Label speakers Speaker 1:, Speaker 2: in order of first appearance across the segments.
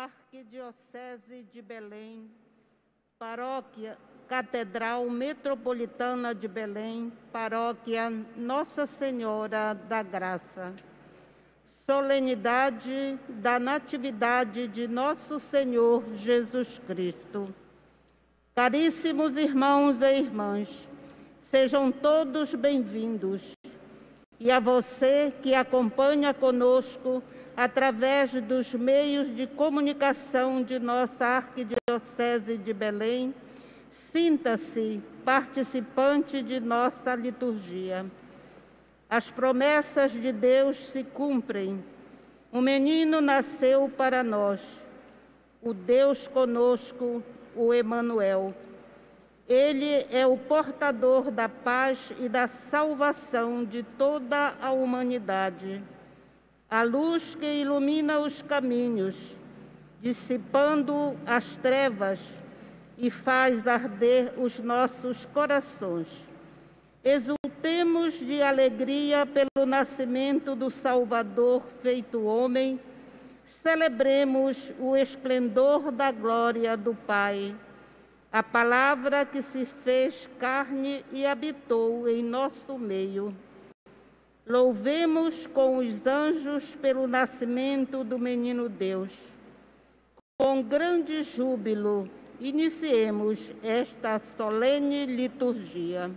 Speaker 1: Arquidiocese de Belém, Paróquia Catedral Metropolitana de Belém, Paróquia Nossa Senhora da Graça. Solenidade da Natividade de Nosso Senhor Jesus Cristo. Caríssimos irmãos e irmãs, sejam todos bem-vindos. E a você que acompanha conosco através dos meios de comunicação de nossa Arquidiocese de Belém, sinta-se participante de nossa liturgia. As promessas de Deus se cumprem. Um menino nasceu para nós, o Deus conosco, o Emanuel. Ele é o portador da paz e da salvação de toda a humanidade. A luz que ilumina os caminhos, dissipando as trevas e faz arder os nossos corações. Exultemos de alegria pelo nascimento do Salvador feito homem, celebremos o esplendor da glória do Pai, a palavra que se fez carne e habitou em nosso meio. Louvemos com os anjos pelo nascimento do menino Deus. Com grande júbilo, iniciemos esta solene liturgia.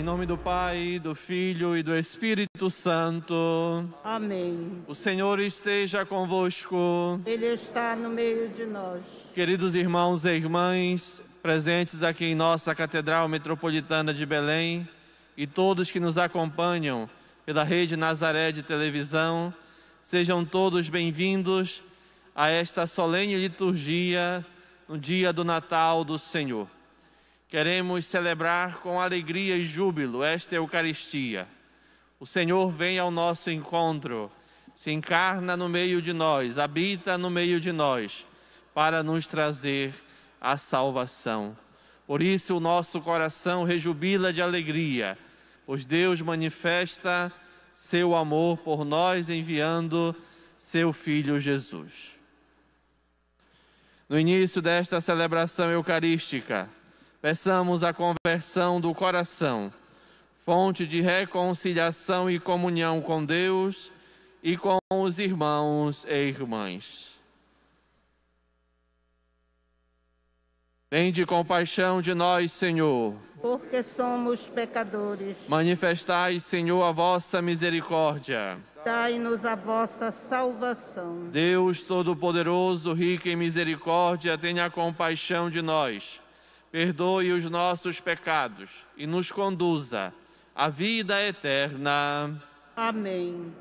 Speaker 2: nome do Pai, do Filho e do Espírito Santo.
Speaker 1: Amém.
Speaker 2: O Senhor esteja convosco.
Speaker 1: Ele está no meio de nós.
Speaker 2: Queridos irmãos e irmãs, presentes aqui em nossa Catedral Metropolitana de Belém, e todos que nos acompanham pela Rede Nazaré de televisão, sejam todos bem-vindos a esta solene liturgia no dia do Natal do Senhor. Queremos celebrar com alegria e júbilo esta Eucaristia. O Senhor vem ao nosso encontro, se encarna no meio de nós, habita no meio de nós, para nos trazer a salvação. Por isso o nosso coração rejubila de alegria, pois Deus manifesta seu amor por nós, enviando seu Filho Jesus. No início desta celebração eucarística, peçamos a conversão do coração, fonte de reconciliação e comunhão com Deus e com os irmãos e irmãs. Tende compaixão de nós, Senhor,
Speaker 1: porque somos pecadores.
Speaker 2: Manifestai, Senhor, a vossa misericórdia.
Speaker 1: Dai-nos a vossa salvação.
Speaker 2: Deus Todo-Poderoso, rico em misericórdia, tenha compaixão de nós. Perdoe os nossos pecados e nos conduza à vida eterna.
Speaker 1: Amém.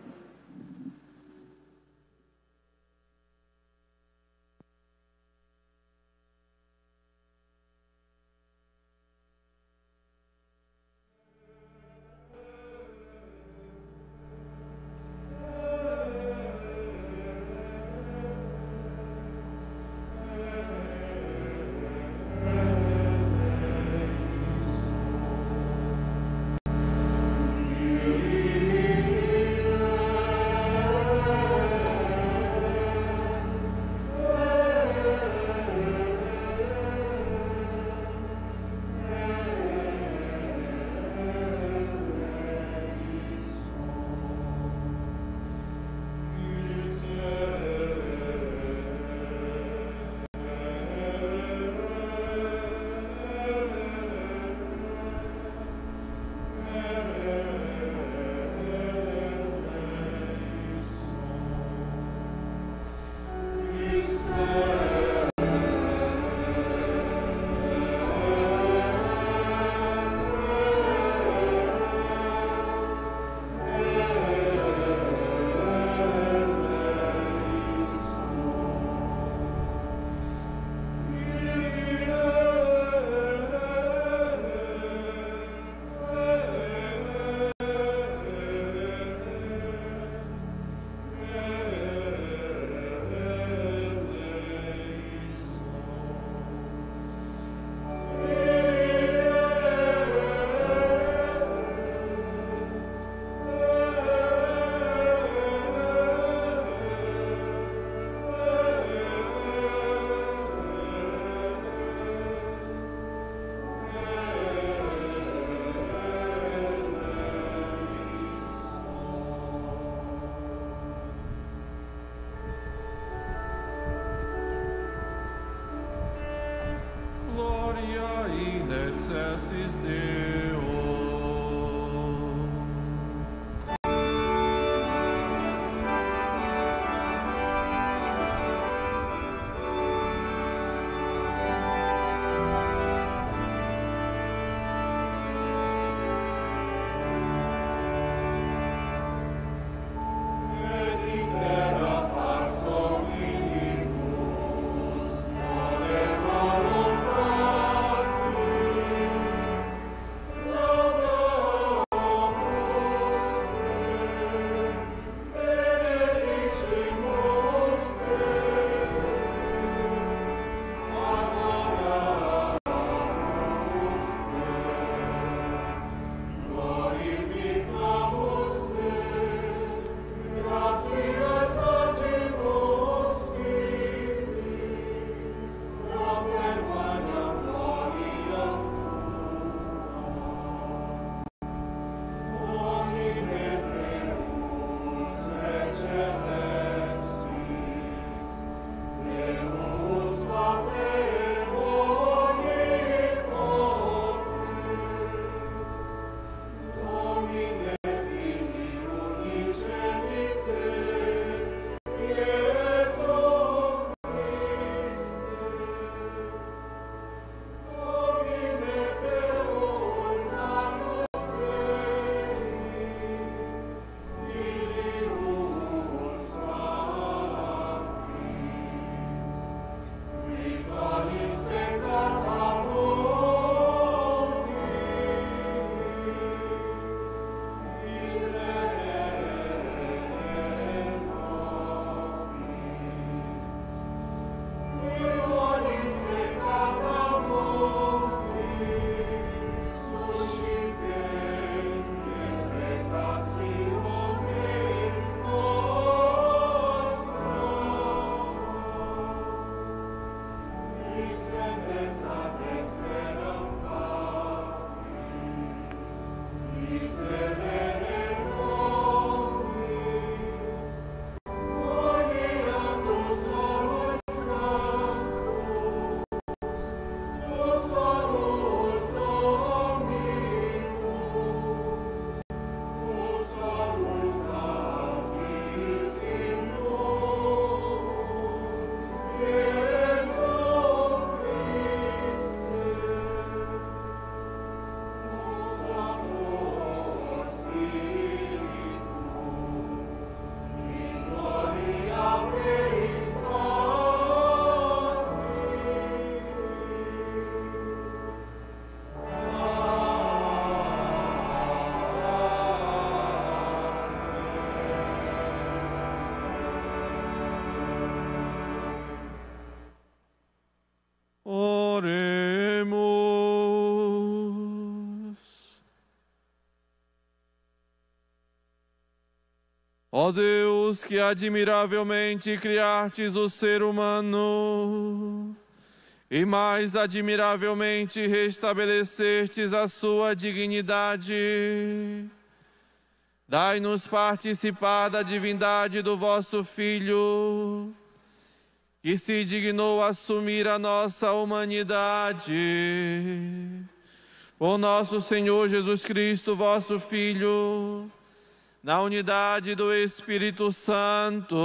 Speaker 2: Ó Deus, que admiravelmente criastes o ser humano, e mais admiravelmente restabelecestes a sua dignidade, dai-nos participar da divindade do vosso Filho, que se dignou assumir a nossa humanidade. Por nosso Senhor Jesus Cristo, vosso Filho, na unidade do Espírito Santo.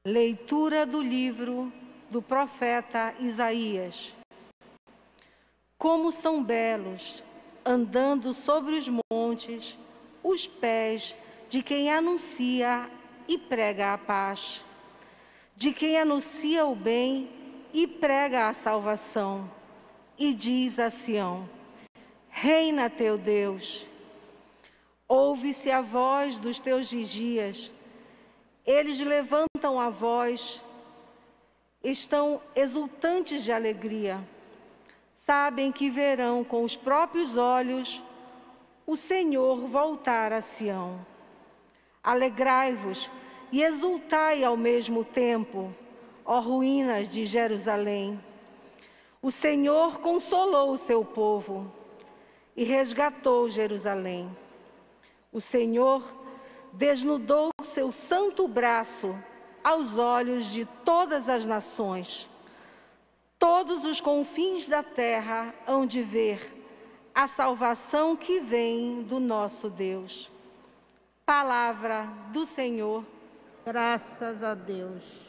Speaker 3: Leitura do livro do profeta Isaías. Como são belos, andando sobre os montes, os pés de quem anuncia e prega a paz, de quem anuncia o bem e prega a salvação, e diz a Sião: reina teu Deus. Ouve-se a voz dos teus vigias. Eles levantam a voz, estão exultantes de alegria. Sabem que verão com os próprios olhos o Senhor voltar a Sião. Alegrai-vos e exultai ao mesmo tempo, ó ruínas de Jerusalém. O Senhor consolou o seu povo e resgatou Jerusalém. O Senhor desnudou seu santo braço aos olhos de todas as nações. Todos os confins da terra hão de ver a salvação que vem do nosso Deus. Palavra do Senhor.
Speaker 1: Graças a Deus.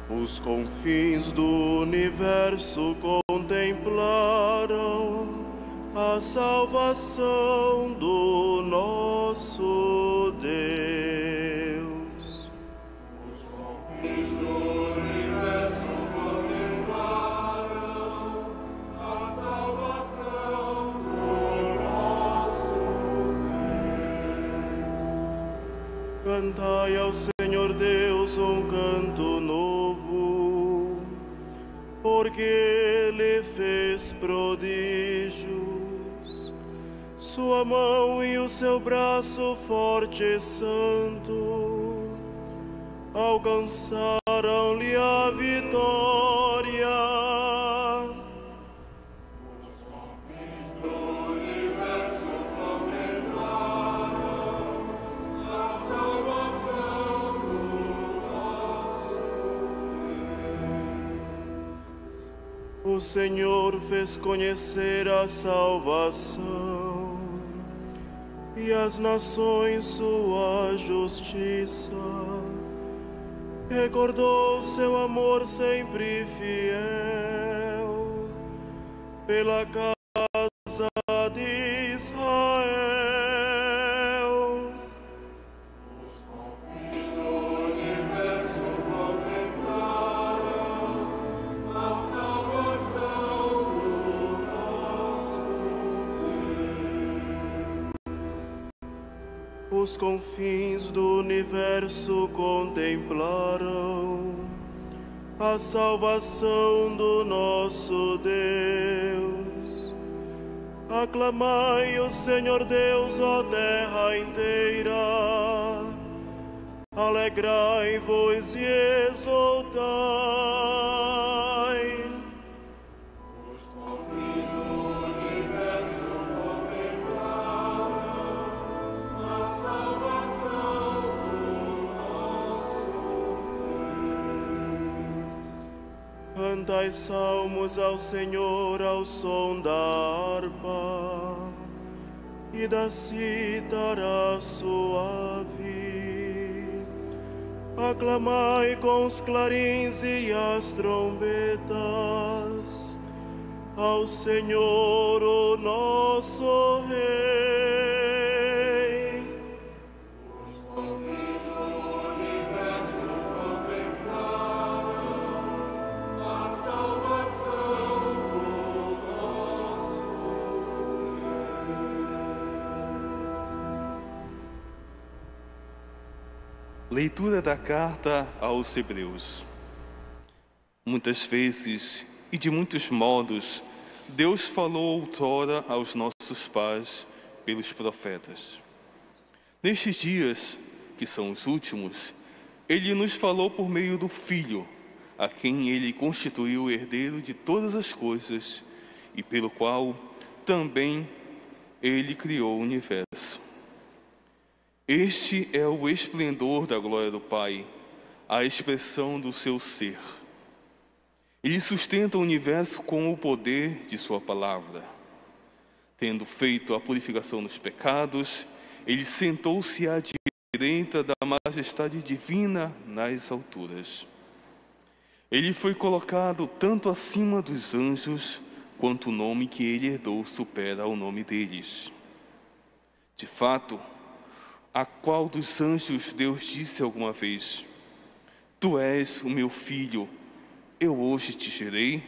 Speaker 4: Os confins do universo contemplaram a salvação do nosso Deus. Os confins do universo contemplaram a salvação do nosso Deus. Cantai ao Senhor Deus um canto novo, porque Ele fez prodígios. Sua mão e o seu braço forte e santo alcançaram-lhe a vitória. Os confins do universo contemplaram a salvação do nosso Deus. O Senhor fez conhecer a salvação e as nações sua justiça. Recordou seu amor sempre fiel pela casa de Israel. Os confins do universo contemplaram a salvação do nosso Deus. Os confins do universo contemplaram a salvação do nosso Deus. Aclamai o Senhor Deus, ó terra inteira. Alegrai-vos e exultai. Os confins do universo contemplaram a salvação do nosso Deus. Cantai salmos ao Senhor ao som da harpa e da cítara suave. aclamai com os clarins e as trombetas ao Senhor, o nosso Rei.
Speaker 5: Leitura da carta aos Hebreus. Muitas vezes e de muitos modos, Deus falou outrora aos nossos pais pelos profetas. Nestes dias, que são os últimos, Ele nos falou por meio do Filho, a quem Ele constituiu o herdeiro de todas as coisas e pelo qual também Ele criou o universo. Este é o esplendor da glória do Pai, a expressão do seu ser. Ele sustenta o universo com o poder de sua palavra. Tendo feito a purificação dos pecados, ele sentou-se à direita da majestade divina nas alturas. Ele foi colocado tanto acima dos anjos, quanto o nome que ele herdou supera o nome deles. De fato, a qual dos anjos Deus disse alguma vez: Tu és o meu filho, eu hoje te gerei?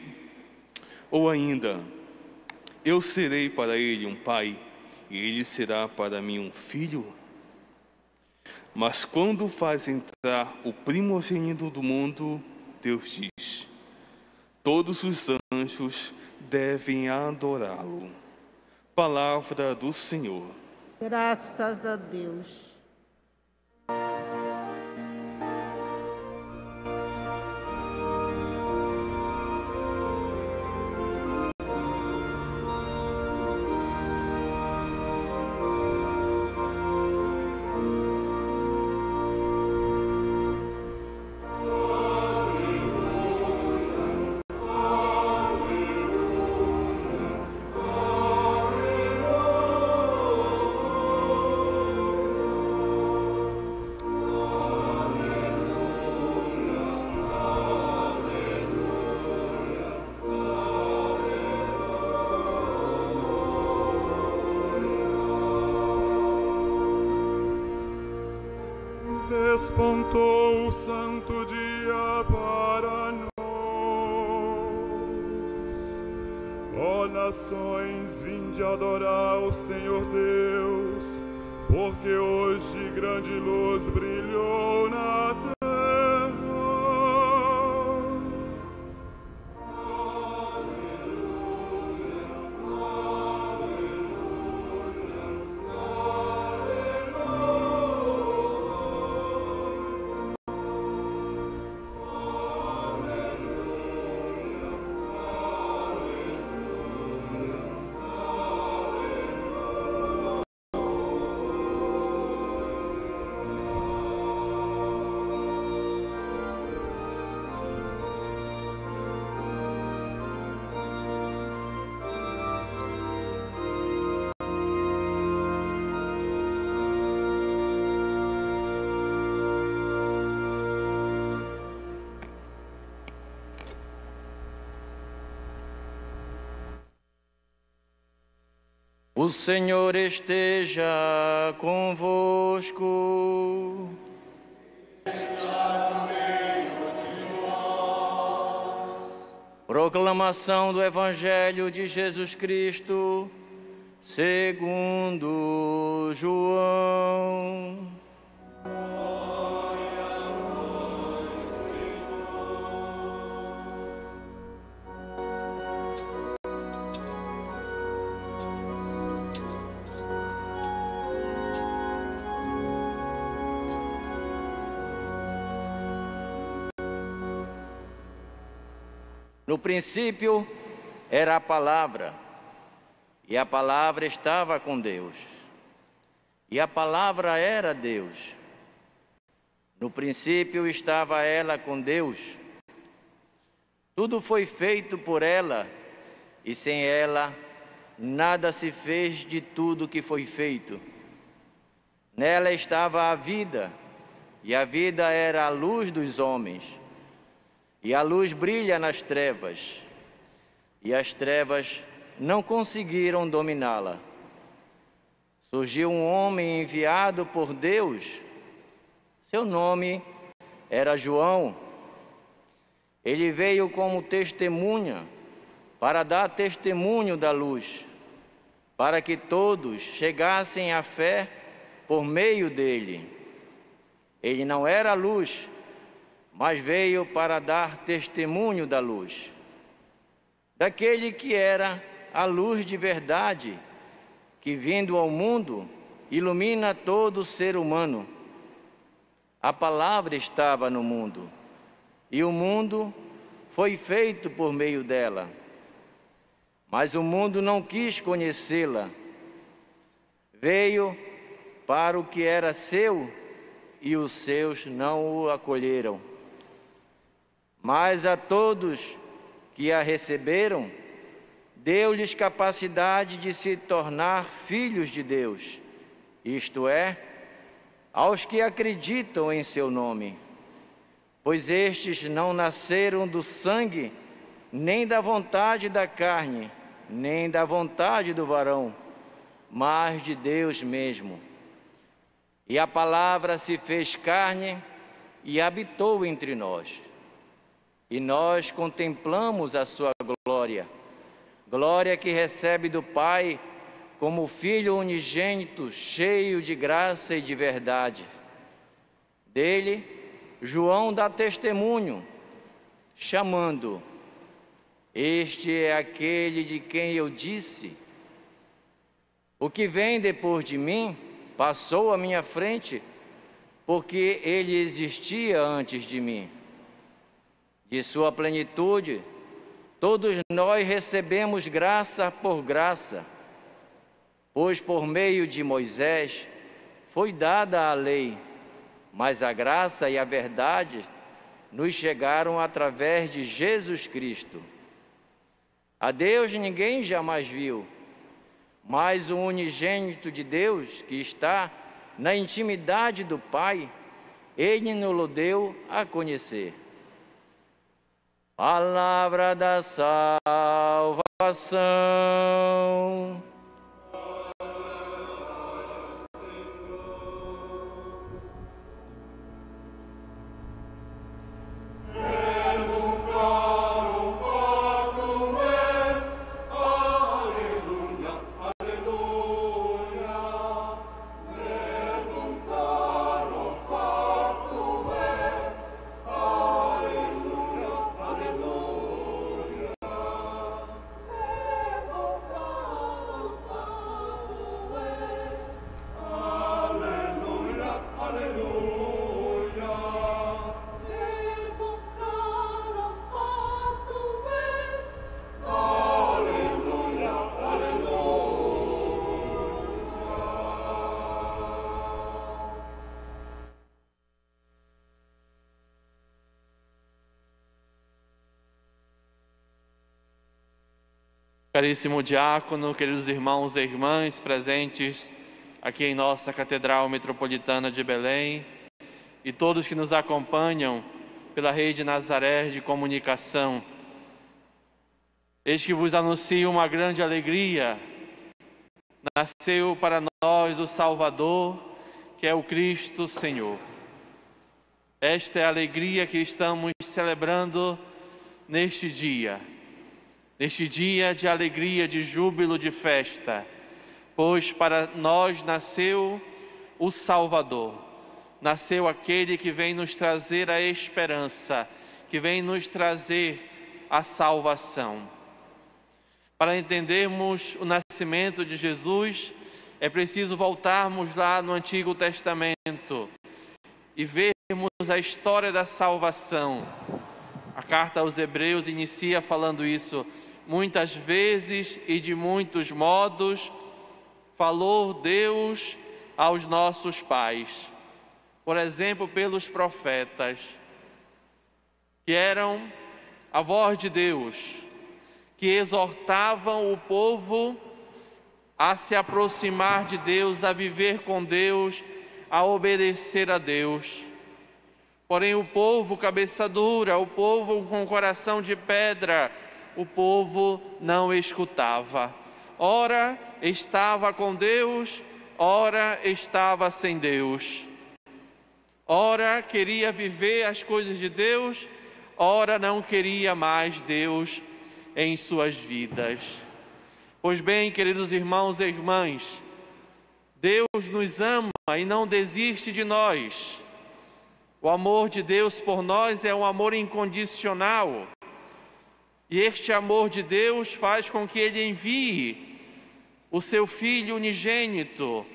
Speaker 5: Ou ainda, eu serei para ele um pai, e ele será para mim um filho? Mas quando faz entrar o primogênito do mundo, Deus diz: Todos os anjos devem adorá-lo. Palavra do Senhor.
Speaker 1: Graças a Deus.
Speaker 6: Despontou o santo dia para nós. Ó nações, vinde adorar o Senhor Deus, porque hoje grande luz brilhou na terra.
Speaker 7: O Senhor esteja convosco.
Speaker 6: Está no meio de nós.
Speaker 7: Proclamação do Evangelho de Jesus Cristo, segundo João.
Speaker 6: Glória a vós, Senhor.
Speaker 7: No princípio era a palavra, e a palavra estava com Deus, e a palavra era Deus. No princípio estava ela com Deus. Tudo foi feito por ela, e sem ela nada se fez de tudo que foi feito. Nela estava a vida, e a vida era a luz dos homens. E a luz brilha nas trevas, e as trevas não conseguiram dominá-la. Surgiu um homem enviado por Deus. Seu nome era João. Ele veio como testemunha para dar testemunho da luz, para que todos chegassem à fé por meio dele. Ele não era a luz, mas veio para dar testemunho da luz, daquele que era a luz de verdade, que vindo ao mundo ilumina todo ser humano. A palavra estava no mundo, e o mundo foi feito por meio dela, mas o mundo não quis conhecê-la. Veio para o que era seu, e os seus não o acolheram. Mas a todos que a receberam, deu-lhes capacidade de se tornar filhos de Deus, isto é, aos que acreditam em seu nome. Pois estes não nasceram do sangue, nem da vontade da carne, nem da vontade do varão, mas de Deus mesmo. E a palavra se fez carne e habitou entre nós. E nós contemplamos a sua glória, glória que recebe do Pai como Filho unigênito, cheio de graça e de verdade. Dele, João dá testemunho, chamando: este é aquele de quem eu disse: o que vem depois de mim passou à minha frente, porque ele existia antes de mim. De sua plenitude, todos nós recebemos graça por graça, pois por meio de Moisés foi dada a lei, mas a graça e a verdade nos chegaram através de Jesus Cristo. A Deus ninguém jamais viu, mas o unigênito de Deus, que está na intimidade do Pai, Ele nos deu a conhecer. Palavra da salvação.
Speaker 2: Caríssimo diácono, queridos irmãos e irmãs presentes aqui em nossa Catedral Metropolitana de Belém e todos que nos acompanham pela Rede Nazaré de Comunicação, eis que vos anuncio uma grande alegria. Nasceu para nós o Salvador, que é o Cristo Senhor. Esta é a alegria que estamos celebrando neste dia de alegria, de júbilo, de festa, pois para nós nasceu o Salvador, nasceu aquele que vem nos trazer a esperança, que vem nos trazer a salvação. Para entendermos o nascimento de Jesus, é preciso voltarmos lá no Antigo Testamento e vermos a história da salvação. A carta aos Hebreus inicia falando isso: muitas vezes e de muitos modos falou Deus aos nossos pais, por exemplo, pelos profetas, que eram a voz de Deus, que exortavam o povo a se aproximar de Deus, a viver com Deus, a obedecer a Deus. Porém, o povo cabeça dura, o povo com coração de pedra, o povo não escutava. Ora estava com Deus, ora estava sem Deus. Ora queria viver as coisas de Deus, ora não queria mais Deus em suas vidas. Pois bem, queridos irmãos e irmãs, Deus nos ama e não desiste de nós. O amor de Deus por nós é um amor incondicional. E este amor de Deus faz com que Ele envie o seu Filho unigênito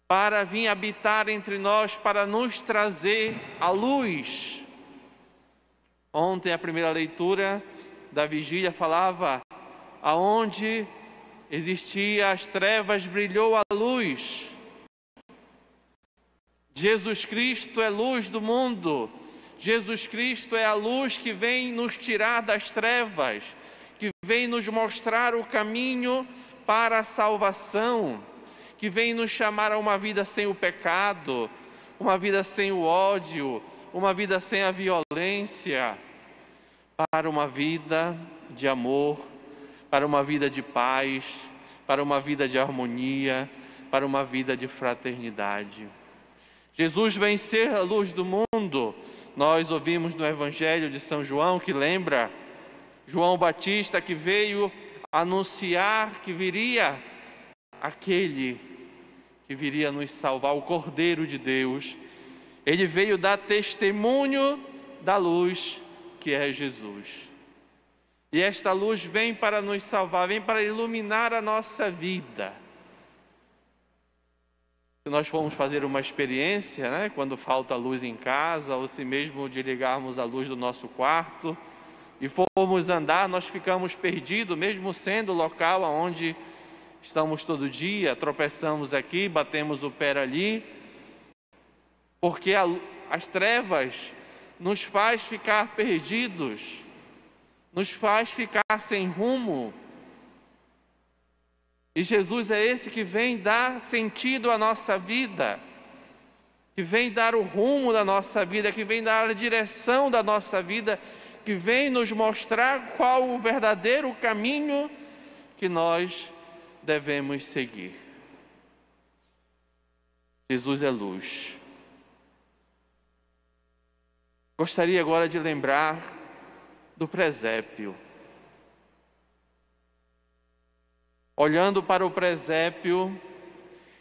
Speaker 2: para vir habitar entre nós, para nos trazer a luz. Ontem a primeira leitura da vigília falava: aonde existia as trevas, brilhou a luz. Jesus Cristo é luz do mundo. Jesus Cristo é a luz que vem nos tirar das trevas, que vem nos mostrar o caminho para a salvação, que vem nos chamar a uma vida sem o pecado, uma vida sem o ódio, uma vida sem a violência, para uma vida de amor, para uma vida de paz, para uma vida de harmonia, para uma vida de fraternidade. Jesus vem ser a luz do mundo. Nós ouvimos no Evangelho de São João, que lembra João Batista, que veio anunciar que viria aquele que viria nos salvar, o Cordeiro de Deus. Ele veio dar testemunho da luz que é Jesus. E esta luz vem para nos salvar, vem para iluminar a nossa vida. Se nós formos fazer uma experiência, quando falta luz em casa, ou se mesmo de ligarmos a luz do nosso quarto e formos andar, nós ficamos perdidos, mesmo sendo o local onde estamos todo dia, tropeçamos aqui, batemos o pé ali, porque as trevas nos faz ficar perdidos, nos faz ficar sem rumo. E Jesus é esse que vem dar sentido à nossa vida, que vem dar o rumo da nossa vida, que vem dar a direção da nossa vida, que vem nos mostrar qual o verdadeiro caminho que nós devemos seguir. Jesus é luz. Gostaria agora de lembrar do presépio. Olhando para o presépio,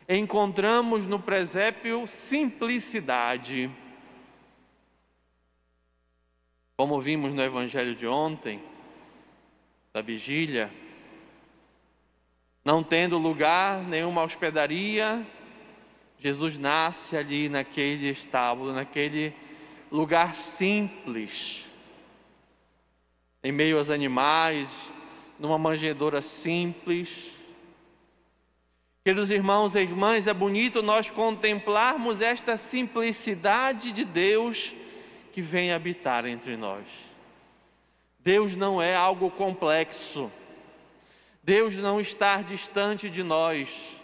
Speaker 2: encontramos no presépio simplicidade. Como vimos no Evangelho de ontem, da vigília, não tendo lugar nenhuma hospedaria, Jesus nasce ali naquele estábulo, naquele lugar simples, em meio aos animais, numa manjedoura simples. Queridos irmãos e irmãs, é bonito nós contemplarmos esta simplicidade de Deus que vem habitar entre nós. Deus não é algo complexo. Deus não está distante de nós.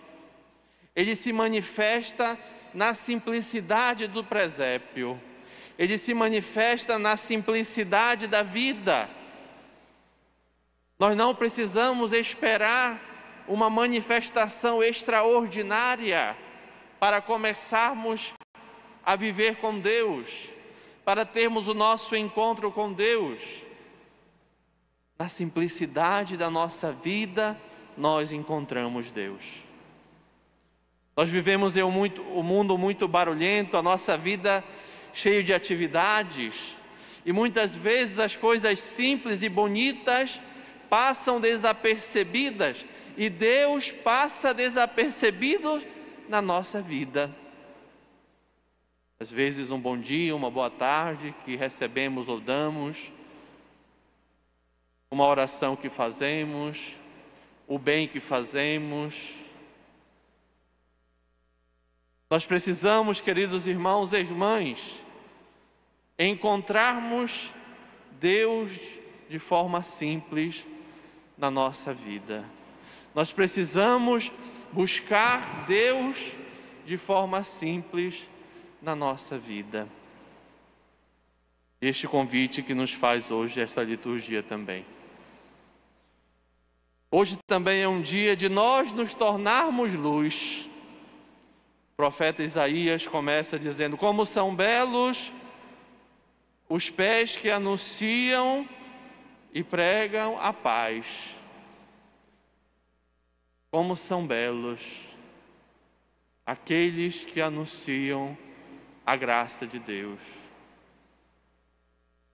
Speaker 2: Ele se manifesta na simplicidade do presépio. Ele se manifesta na simplicidade da vida. Nós não precisamos esperar uma manifestação extraordinária para começarmos a viver com Deus, para termos o nosso encontro com Deus. Na simplicidade da nossa vida, nós encontramos Deus. Nós vivemos em um mundo muito barulhento, a nossa vida cheia de atividades, e muitas vezes as coisas simples e bonitas passam desapercebidas, e Deus passa desapercebido na nossa vida. Às vezes um bom dia, uma boa tarde que recebemos ou damos, uma oração que fazemos, o bem que fazemos. Nós precisamos, queridos irmãos e irmãs, encontrarmos Deus de forma simples na nossa vida. Nós precisamos buscar Deus de forma simples na nossa vida. Este convite que nos faz hoje esta liturgia também. Hoje também é um dia de nós nos tornarmos luz. O profeta Isaías começa dizendo: como são belos os pés que anunciam e pregam a paz. Como são belos aqueles que anunciam a graça de Deus.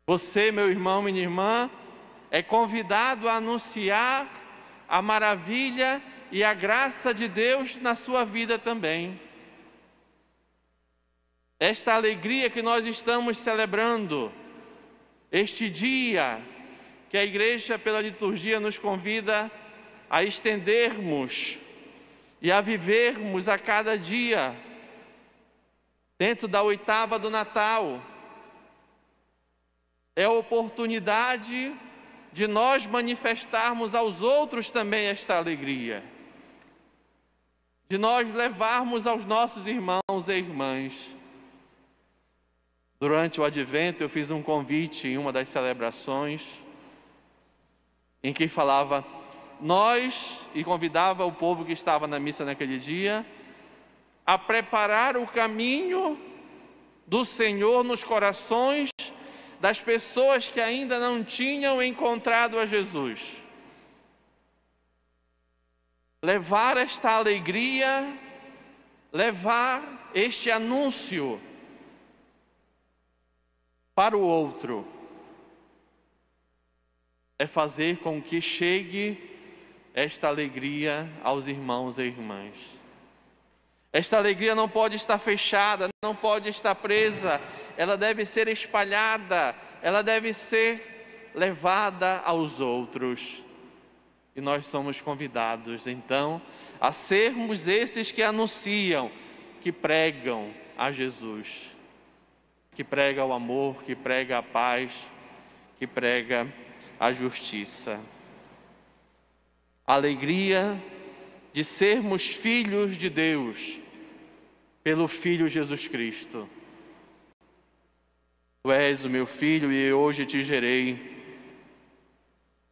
Speaker 2: Você, meu irmão, minha irmã, é convidado a anunciar a maravilha e a graça de Deus na sua vida também. Esta alegria que nós estamos celebrando, este dia que a Igreja, pela liturgia, nos convida a estendermos e a vivermos a cada dia, dentro da oitava do Natal, é a oportunidade de nós manifestarmos aos outros também esta alegria, de nós levarmos aos nossos irmãos e irmãs. Durante o Advento eu fiz um convite em uma das celebrações, em que falava e convidava o povo que estava na missa naquele dia a preparar o caminho do Senhor nos corações das pessoas que ainda não tinham encontrado a Jesus. Levar esta alegria, levar este anúncio para o outro, é fazer com que chegue esta alegria aos irmãos e irmãs. Esta alegria não pode estar fechada, não pode estar presa, ela deve ser espalhada, ela deve ser levada aos outros. E nós somos convidados, então, a sermos esses que anunciam, que pregam a Jesus, que prega o amor, que prega a paz, que prega a justiça. A alegria de sermos filhos de Deus, pelo Filho Jesus Cristo. Tu és o meu filho e hoje te gerei.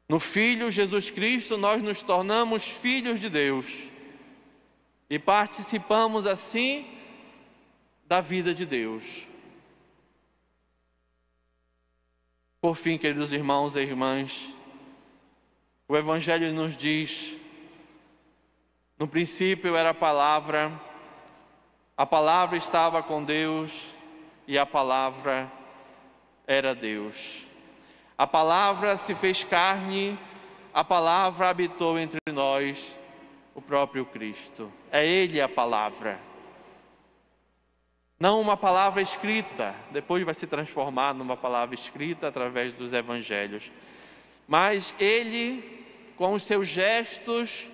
Speaker 2: No Filho Jesus Cristo nós nos tornamos filhos de Deus e participamos assim da vida de Deus. Por fim, queridos irmãos e irmãs, o Evangelho nos diz: no princípio era a palavra estava com Deus e a palavra era Deus. A palavra se fez carne, a palavra habitou entre nós, o próprio Cristo. É Ele a palavra. Não uma palavra escrita, depois vai se transformar numa palavra escrita através dos evangelhos. Mas Ele, com os seus gestos,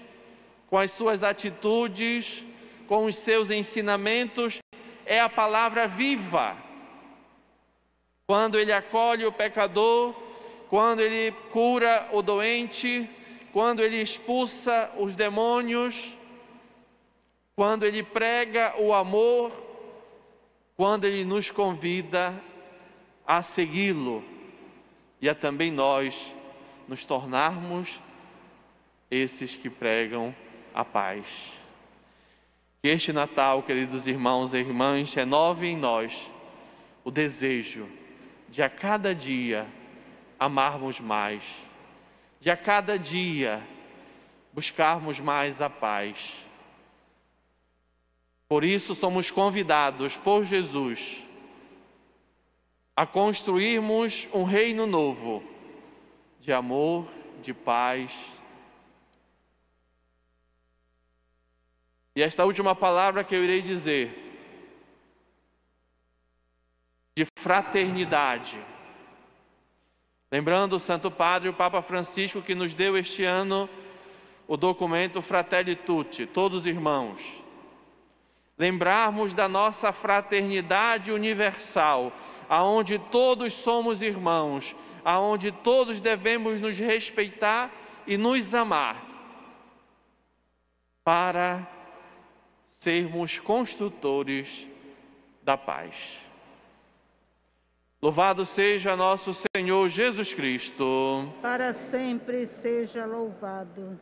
Speaker 2: com as suas atitudes, com os seus ensinamentos, é a palavra viva. Quando Ele acolhe o pecador, quando Ele cura o doente, quando Ele expulsa os demônios, quando Ele prega o amor, quando Ele nos convida a segui-lo e a também nós nos tornarmos esses que pregam a paz. Que este Natal, queridos irmãos e irmãs, renove em nós o desejo de a cada dia amarmos mais, de a cada dia buscarmos mais a paz. Por isso somos convidados por Jesus a construirmos um reino novo de amor, de paz. E esta última palavra que eu irei dizer, de fraternidade. Lembrando o Santo Padre, o Papa Francisco, que nos deu este ano o documento Fratelli Tutti, todos irmãos. Lembrarmos da nossa fraternidade universal, aonde todos somos irmãos, aonde todos devemos nos respeitar e nos amar, para sermos construtores da paz. Louvado seja nosso Senhor Jesus Cristo.
Speaker 1: Para sempre seja louvado.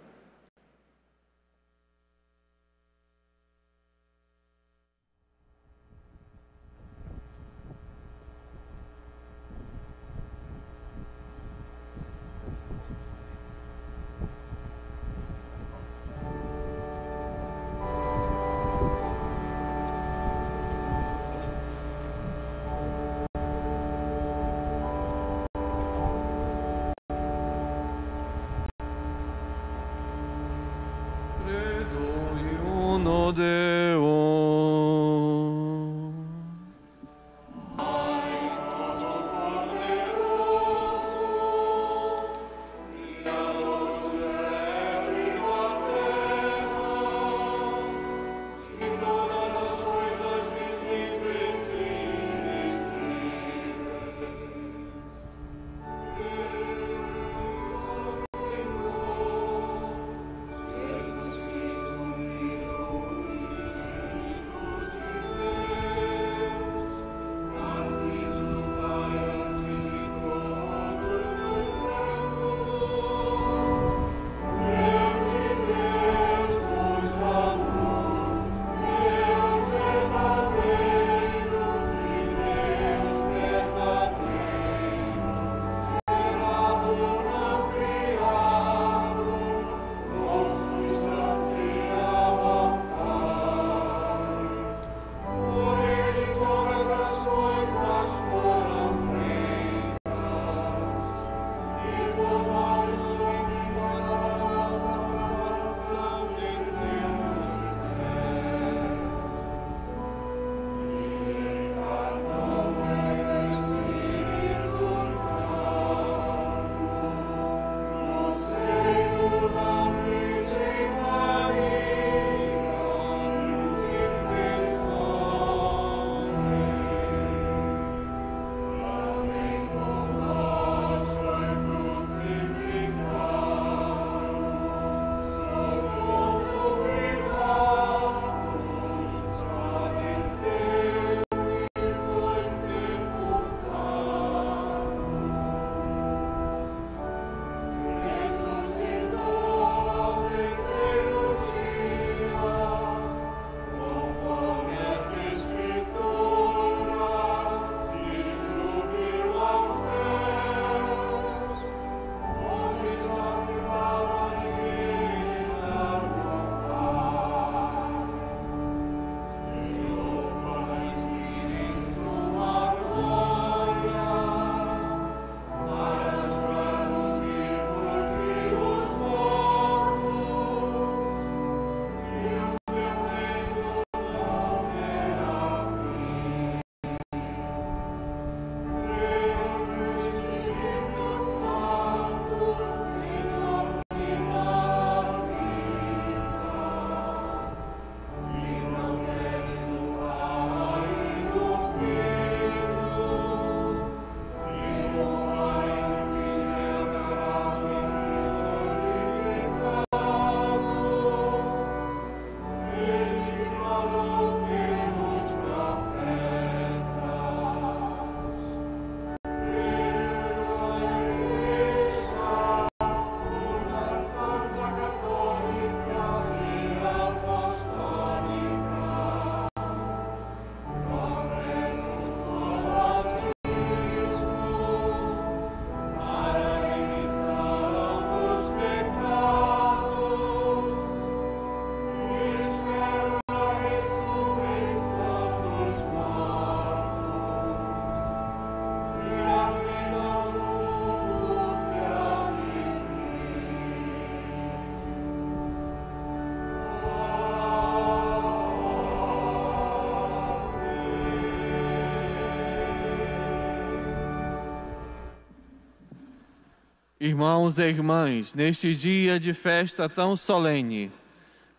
Speaker 2: Irmãos e irmãs, neste dia de festa tão solene,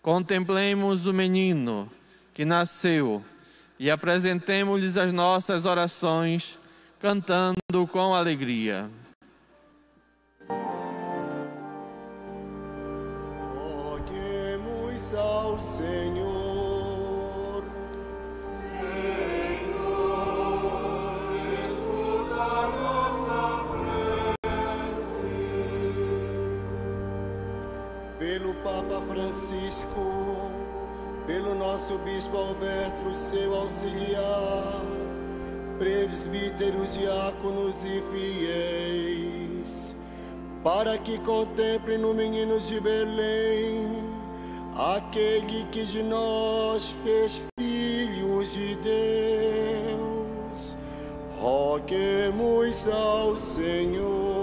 Speaker 2: contemplemos o menino que nasceu e apresentemos-lhes as nossas orações, cantando com alegria.
Speaker 4: Roguemos ao Senhor. Senhor. pelo Papa Francisco, pelo nosso Bispo Alberto, seu auxiliar, presbíteros, diáconos e fiéis, para que contemplem no menino de Belém aquele que de nós fez filhos de Deus. Roguemos ao Senhor.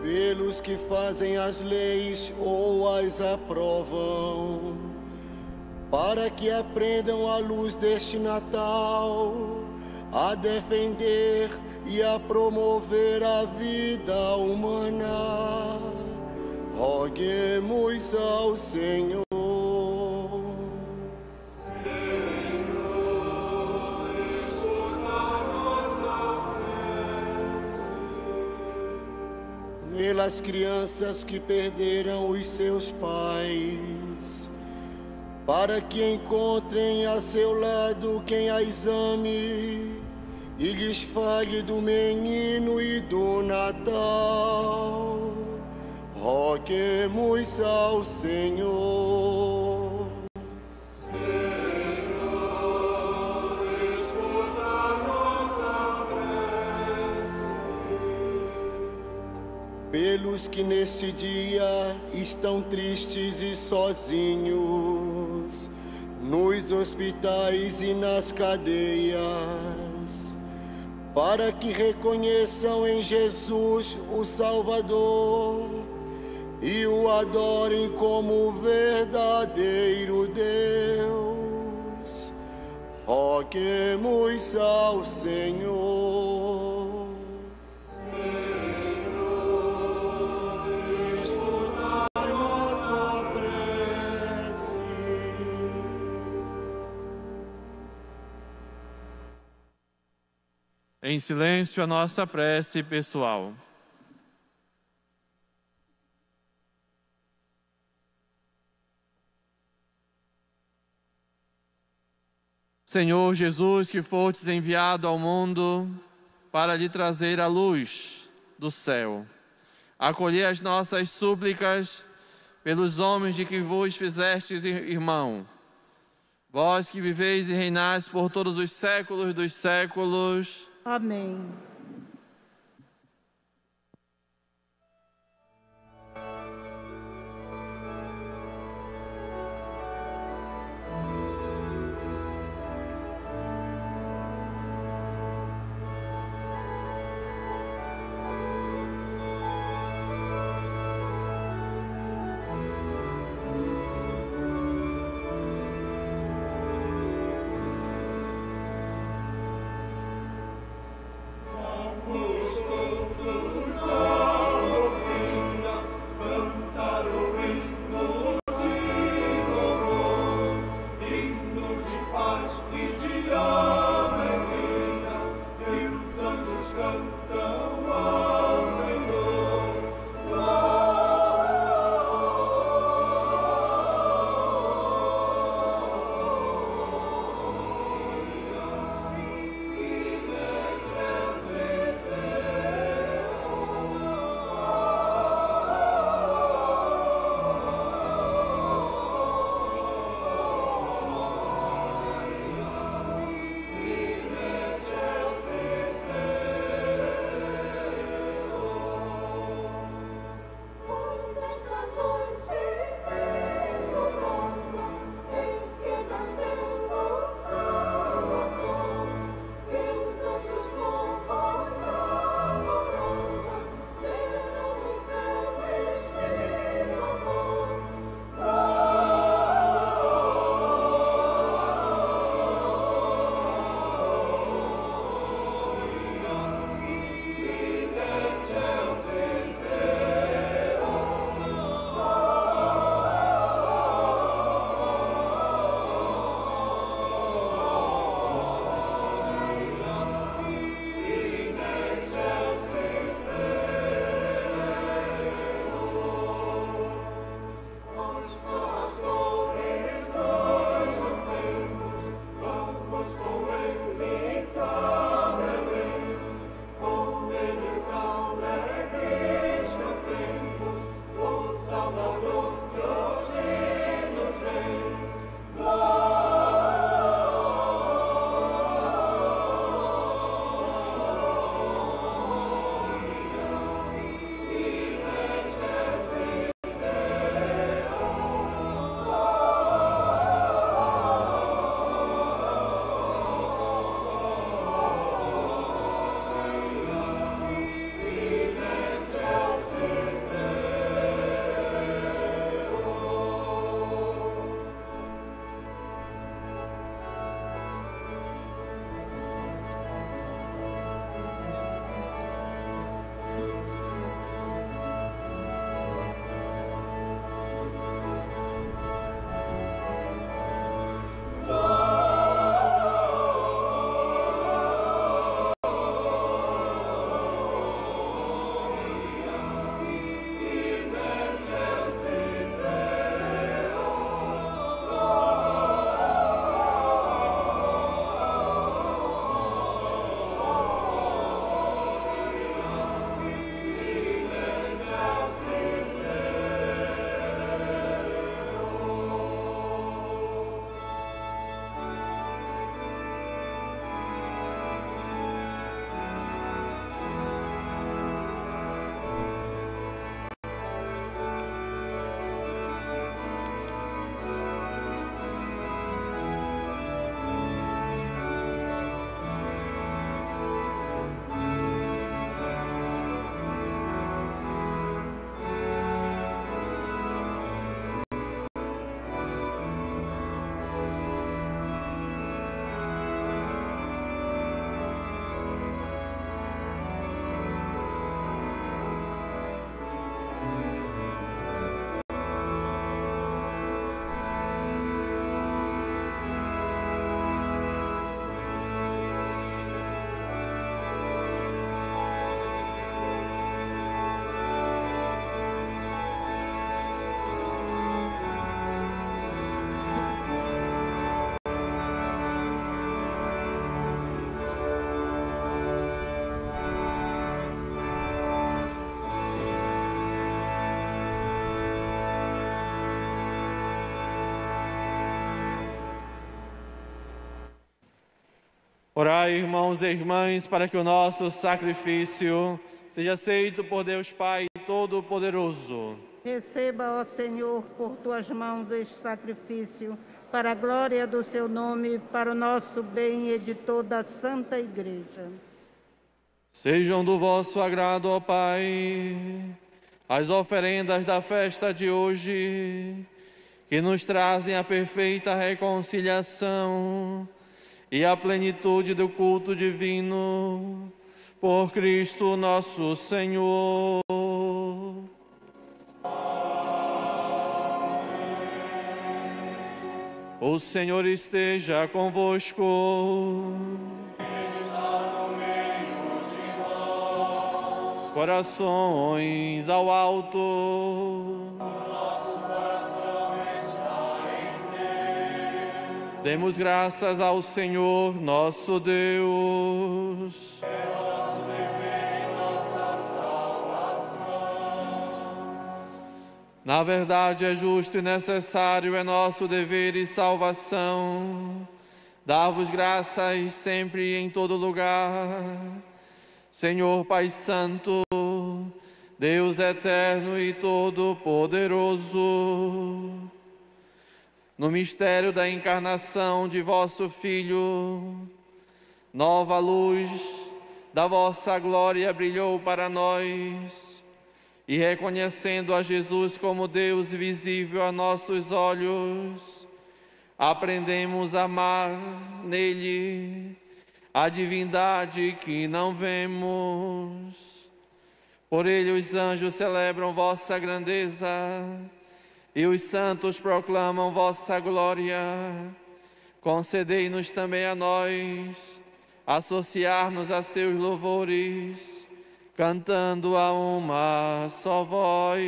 Speaker 4: Pelos que fazem as leis ou as aprovam, para que aprendam à luz deste Natal a defender e a promover a vida humana. Roguemos ao Senhor. Pelas crianças que perderam os seus pais, para que encontrem a seu lado quem as ame e lhes fale do menino e do Natal. Roguemos ao Senhor. Pelos que neste dia estão tristes e sozinhos, nos hospitais e nas cadeias, para que reconheçam em Jesus o Salvador e o adorem como verdadeiro Deus. Roguemos ao Senhor.
Speaker 2: Em silêncio, a nossa prece pessoal. Senhor Jesus, que fostes enviado ao mundo para lhe trazer a luz do céu, acolhei as nossas súplicas pelos homens de que vos fizestes irmão. Vós que viveis e reinais por todos os séculos dos séculos.
Speaker 1: Amém.
Speaker 2: Orai, irmãos e irmãs, para que o nosso sacrifício seja aceito por Deus Pai Todo-Poderoso.
Speaker 1: Receba, ó Senhor, por tuas mãos este sacrifício, para a glória do seu nome, para o nosso bem e de toda a Santa Igreja.
Speaker 2: Sejam do vosso agrado, ó Pai, as oferendas da festa de hoje, que nos trazem a perfeita reconciliação e a plenitude do culto divino, por Cristo nosso Senhor. O Senhor esteja convosco.
Speaker 6: Está no meio de nós.
Speaker 2: Corações ao alto.
Speaker 6: Nosso coração está em Deus.
Speaker 2: Demos graças ao Senhor nosso Deus.
Speaker 6: É nosso dever e nossa salvação.
Speaker 2: Na verdade, é justo e necessário, é nosso dever e salvação, dar-vos graças sempre e em todo lugar, Senhor Pai Santo, Deus eterno e todo-poderoso. No mistério da encarnação de vosso Filho, nova luz da vossa glória brilhou para nós, e reconhecendo a Jesus como Deus visível a nossos olhos, aprendemos a amar nele a divindade que não vemos. Por ele os anjos celebram vossa grandeza e os santos proclamam vossa glória. Concedei-nos também a nós associar-nos a seus louvores, cantando a uma só voz.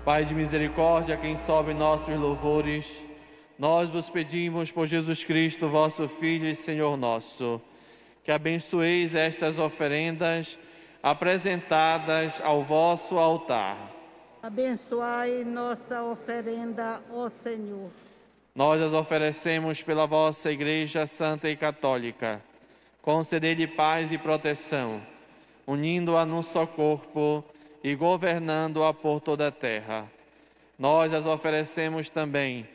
Speaker 2: Pai de misericórdia, a quem sobe nossos louvores, nós vos pedimos por Jesus Cristo, vosso Filho e Senhor nosso, que abençoeis estas oferendas apresentadas ao vosso altar.
Speaker 1: Abençoai nossa oferenda, ó Senhor.
Speaker 2: Nós as oferecemos pela vossa Igreja Santa e Católica. Concedei-lhe paz e proteção, unindo-a num só corpo e governando-a por toda a terra. Nós as oferecemos também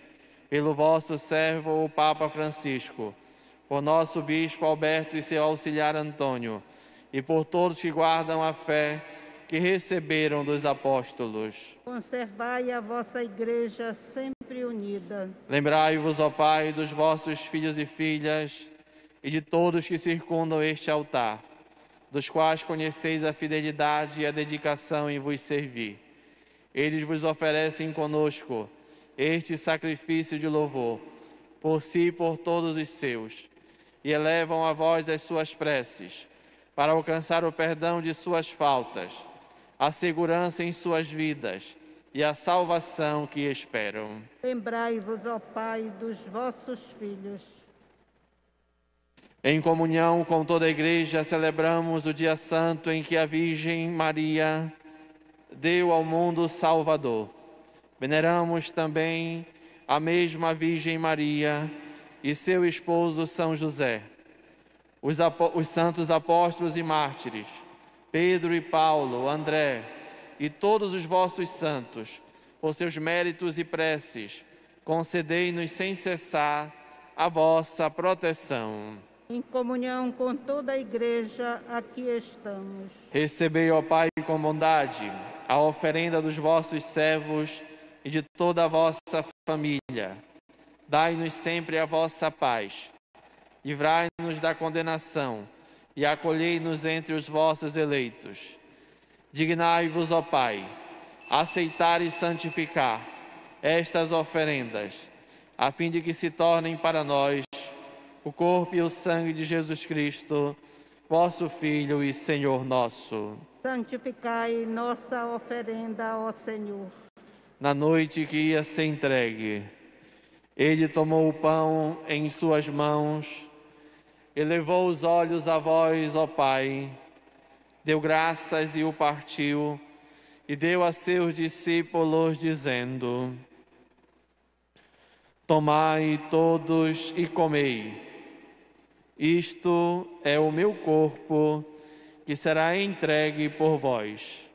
Speaker 2: pelo vosso servo, o Papa Francisco, por nosso Bispo Alberto e seu auxiliar Antônio, e por todos que guardam a fé que receberam dos apóstolos.
Speaker 1: Conservai a vossa Igreja sempre unida.
Speaker 2: Lembrai-vos, ó Pai, dos vossos filhos e filhas e de todos que circundam este altar, dos quais conheceis a fidelidade e a dedicação em vos servir. Eles vos oferecem conosco este sacrifício de louvor, por si e por todos os seus, e elevam a vós as suas preces, para alcançar o perdão de suas faltas, a segurança em suas vidas e a salvação que esperam.
Speaker 1: Lembrai-vos, ó Pai, dos vossos filhos.
Speaker 2: Em comunhão com toda a Igreja, celebramos o dia santo em que a Virgem Maria deu ao mundo o Salvador. Veneramos também a mesma Virgem Maria e seu esposo São José, os santos apóstolos e mártires, Pedro e Paulo, André e todos os vossos santos, por seus méritos e preces, concedei-nos sem cessar a vossa proteção.
Speaker 1: Em comunhão com toda a Igreja, aqui estamos.
Speaker 2: Recebei, ó Pai, com bondade a oferenda dos vossos servos e de toda a vossa família. Dai-nos sempre a vossa paz. Livrai-nos da condenação e acolhei-nos entre os vossos eleitos. Dignai-vos, ó Pai, aceitar e santificar estas oferendas, a fim de que se tornem para nós o corpo e o sangue de Jesus Cristo, vosso Filho e Senhor nosso.
Speaker 1: Santificai nossa oferenda, ó Senhor.
Speaker 2: Na noite que ia ser entregue, ele tomou o pão em suas mãos, elevou os olhos a vós, ó Pai, deu graças e o partiu, e deu a seus discípulos, dizendo: tomai todos e comei. Isto é o meu corpo, que será entregue por vós.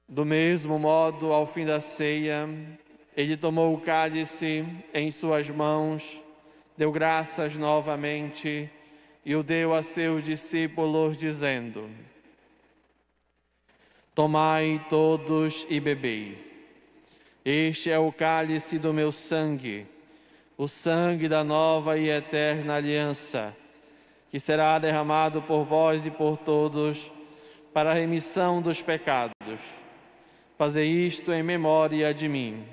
Speaker 2: Do mesmo modo, ao fim da ceia, ele tomou o cálice em suas mãos, deu graças novamente e o deu a seus discípulos, dizendo: tomai todos e bebei. Este é o cálice do meu sangue, o sangue da nova e eterna aliança, que será derramado por vós e por todos para a remissão dos pecados. Fazei isto em memória de mim.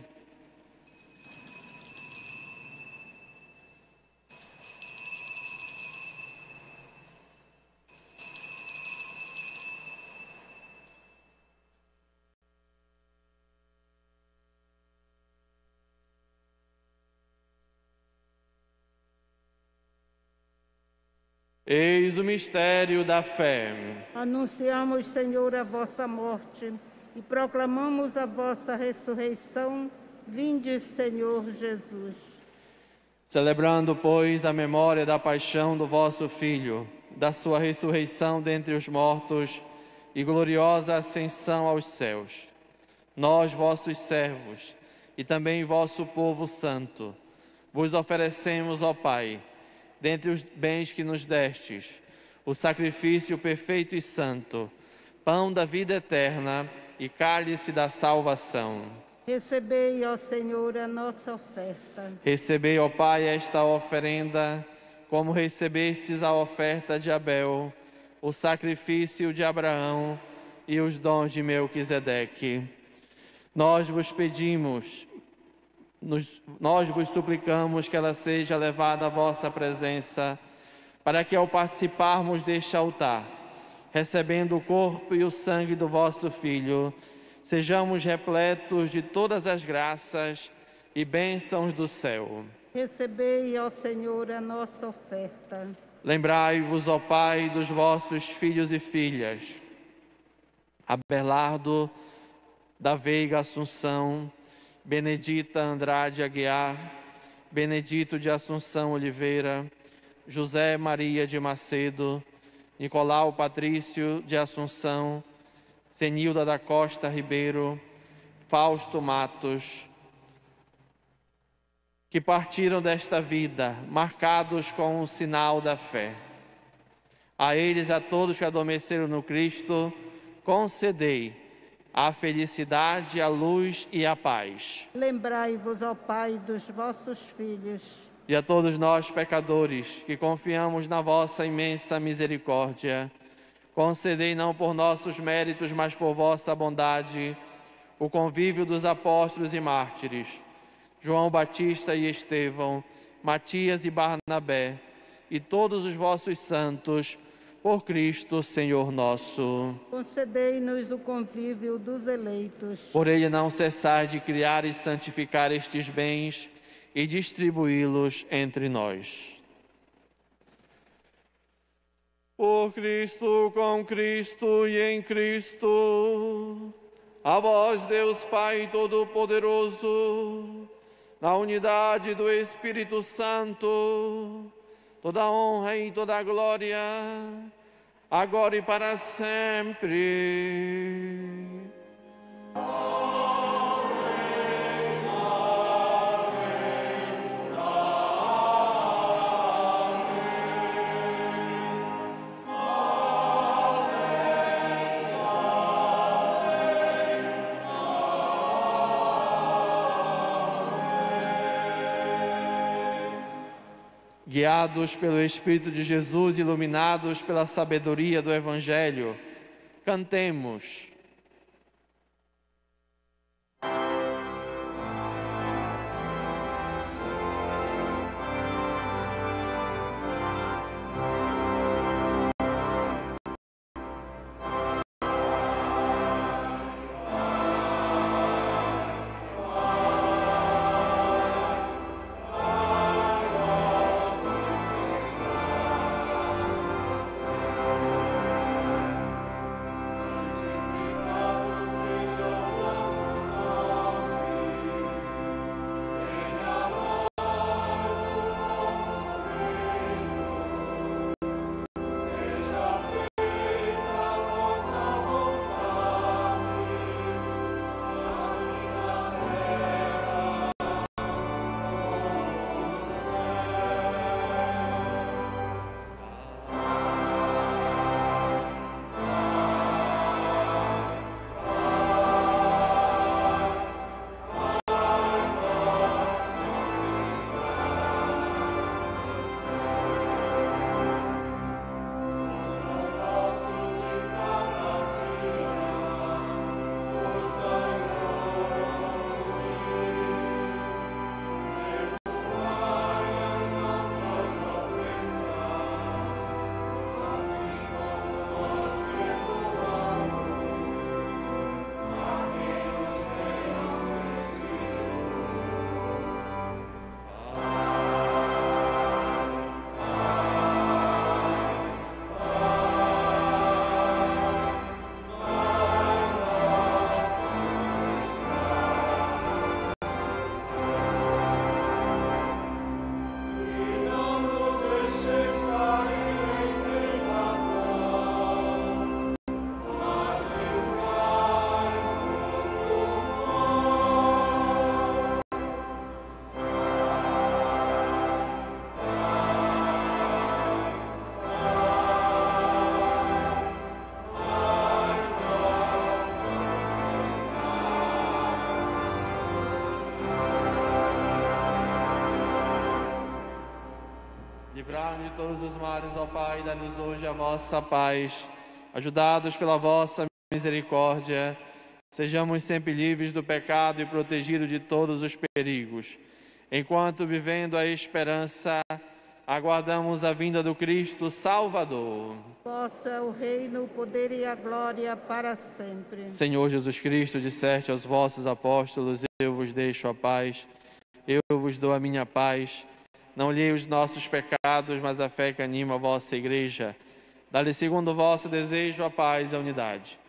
Speaker 2: Eis o mistério da fé.
Speaker 1: Anunciamos, Senhor, a vossa morte e proclamamos a vossa ressurreição. Vinde, Senhor Jesus.
Speaker 2: Celebrando, pois, a memória da paixão do vosso Filho, da sua ressurreição dentre os mortos e gloriosa ascensão aos céus, nós, vossos servos, e também vosso povo santo, vos oferecemos, ó Pai, dentre os bens que nos destes, o sacrifício perfeito e santo, pão da vida eterna e cálice da salvação.
Speaker 1: Recebei, ó Senhor, a nossa oferta.
Speaker 2: Recebei, ó Pai, esta oferenda, como recebestes a oferta de Abel, o sacrifício de Abraão e os dons de Melquisedeque. Nós vos pedimos, nós vos suplicamos que ela seja levada à vossa presença, para que ao participarmos deste altar, recebendo o corpo e o sangue do vosso Filho, sejamos repletos de todas as graças e bênçãos do céu.
Speaker 1: Recebei, ó Senhor, a nossa oferta.
Speaker 2: Lembrai-vos, ó Pai, dos vossos filhos e filhas, Abelardo da Veiga Assunção, Benedita Andrade Aguiar, Benedito de Assunção Oliveira, José Maria de Macedo, Nicolau Patrício de Assunção, Zenilda da Costa Ribeiro, Fausto Matos, que partiram desta vida, marcados com o sinal da fé. A eles, a todos que adormeceram no Cristo, concedei a felicidade, a luz e a paz.
Speaker 1: Lembrai-vos, ó Pai, dos vossos filhos.
Speaker 2: E a todos nós, pecadores, que confiamos na vossa imensa misericórdia, concedei não por nossos méritos, mas por vossa bondade, o convívio dos apóstolos e mártires, João Batista e Estevão, Matias e Barnabé, e todos os vossos santos, por Cristo, Senhor nosso.
Speaker 1: Concedei-nos o convívio dos eleitos.
Speaker 2: Por ele não cessar de criar e santificar estes bens e distribuí-los entre nós. Por Cristo, com Cristo e em Cristo, a vós, Deus Pai Todo-Poderoso, na unidade do Espírito Santo, toda honra e toda glória, agora e para sempre. Guiados pelo Espírito de Jesus, iluminados pela sabedoria do Evangelho, cantemos. Livrai-nos de todos os males, ó Pai, e dai-nos hoje a vossa paz. Ajudados pela vossa misericórdia, sejamos sempre livres do pecado e protegidos de todos os perigos. Enquanto, vivendo a esperança, aguardamos a vinda do Cristo Salvador.
Speaker 1: Vosso é o reino, o poder e a glória para sempre.
Speaker 2: Senhor Jesus Cristo, disseste aos vossos apóstolos: eu vos deixo a paz, eu vos dou a minha paz. Não olhei os nossos pecados, mas a fé que anima a vossa igreja. Dá-lhe segundo o vosso desejo a paz e a unidade.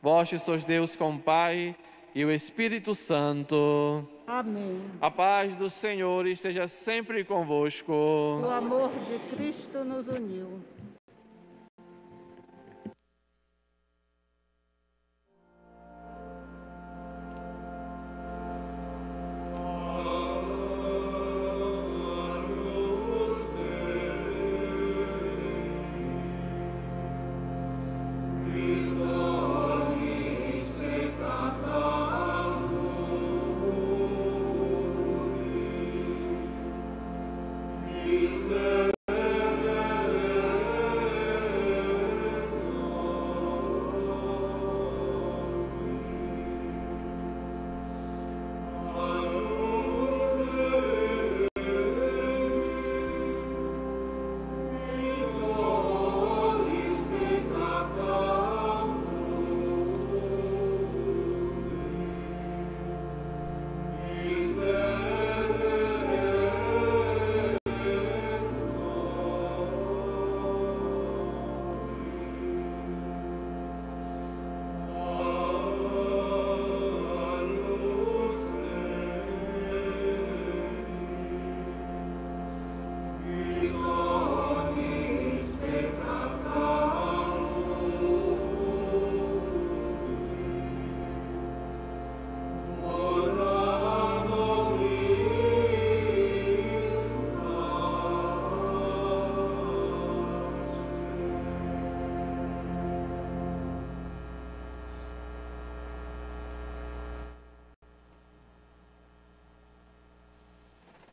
Speaker 2: Vós que sois Deus com o Pai e o Espírito Santo.
Speaker 1: Amém.
Speaker 2: A paz do Senhor esteja sempre convosco.
Speaker 1: O amor de Cristo nos uniu.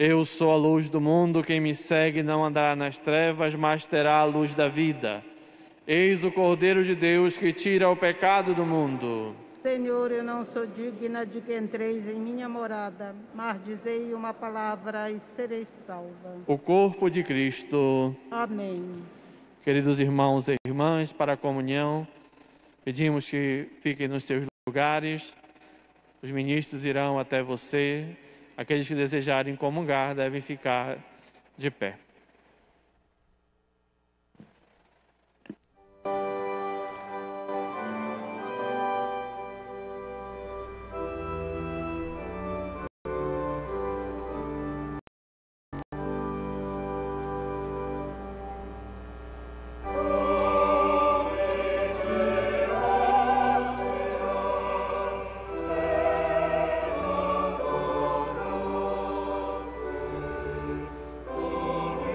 Speaker 2: Eu sou a luz do mundo, quem me segue não andará nas trevas, mas terá a luz da vida. Eis o Cordeiro de Deus que tira o pecado do mundo.
Speaker 1: Senhor, eu não sou digna de que entreis em minha morada, mas dizei uma palavra e serei salva.
Speaker 2: O corpo de Cristo.
Speaker 1: Amém.
Speaker 2: Queridos irmãos e irmãs, para a comunhão, pedimos que fiquem nos seus lugares. Os ministros irão até você. Aqueles que desejarem comungar devem ficar de pé.
Speaker 6: Oh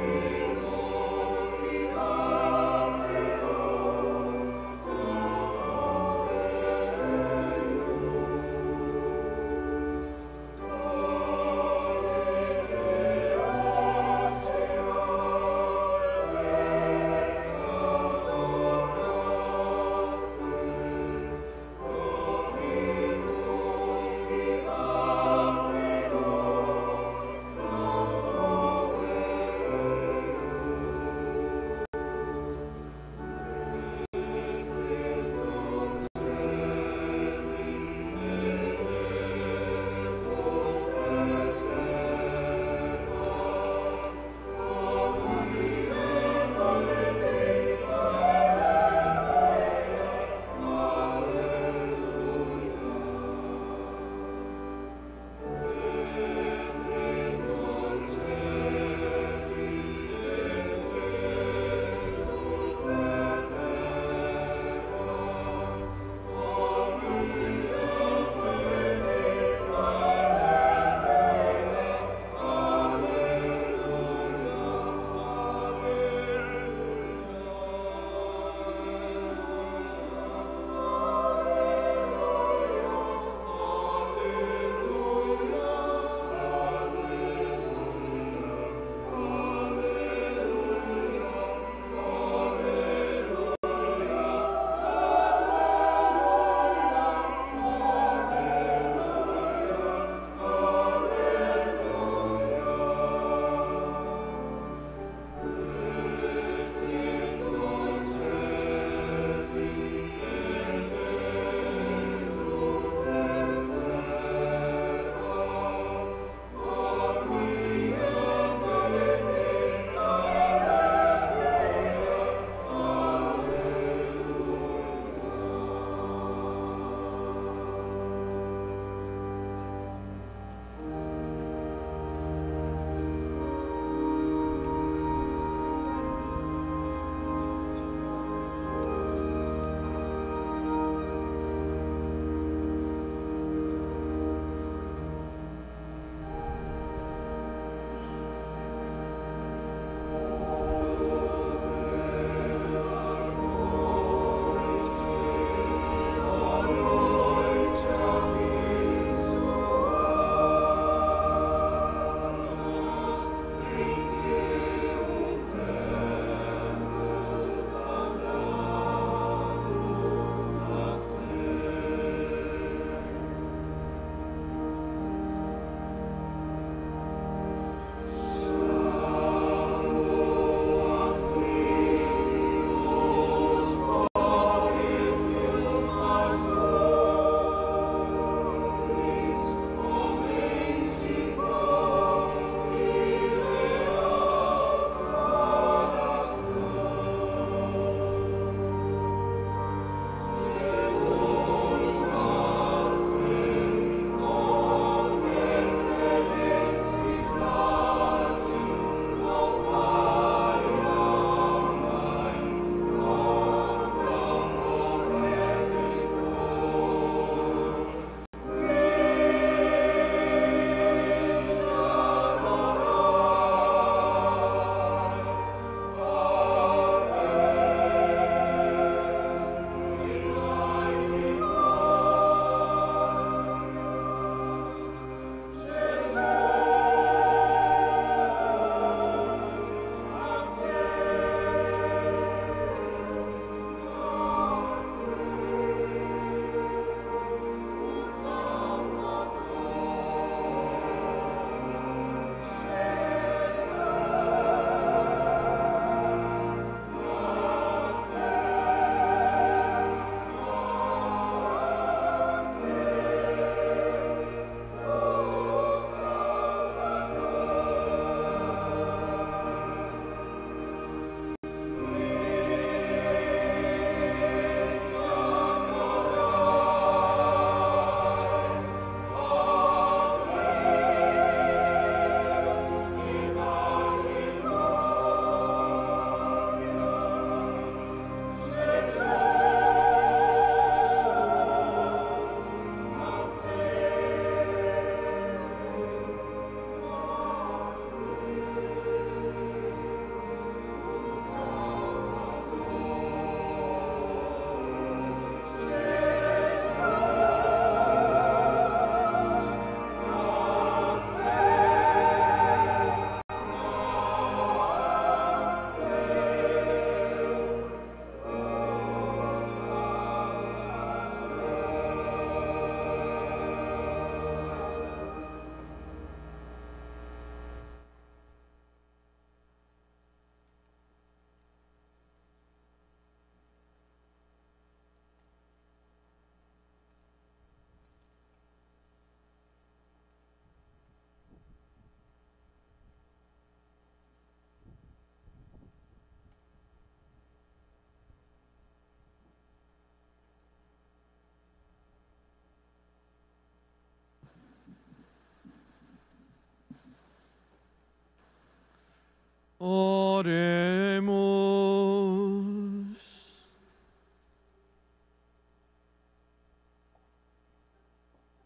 Speaker 2: Oremos.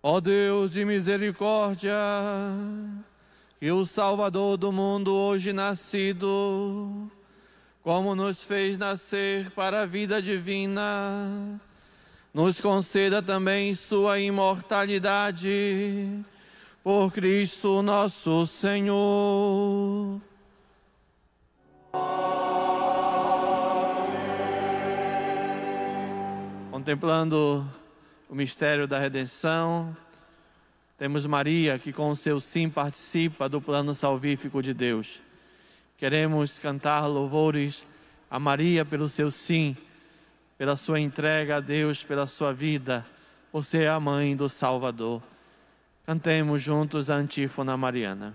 Speaker 2: Ó Deus de misericórdia, que o Salvador do mundo hoje nascido, como nos fez nascer para a vida divina, nos conceda também sua imortalidade, por Cristo nosso Senhor. Contemplando o mistério da redenção, temos Maria que com o seu sim participa do plano salvífico de Deus. Queremos cantar louvores a Maria pelo seu sim, pela sua entrega a Deus, pela sua vida, por ser a mãe do Salvador. Cantemos juntos a antífona mariana.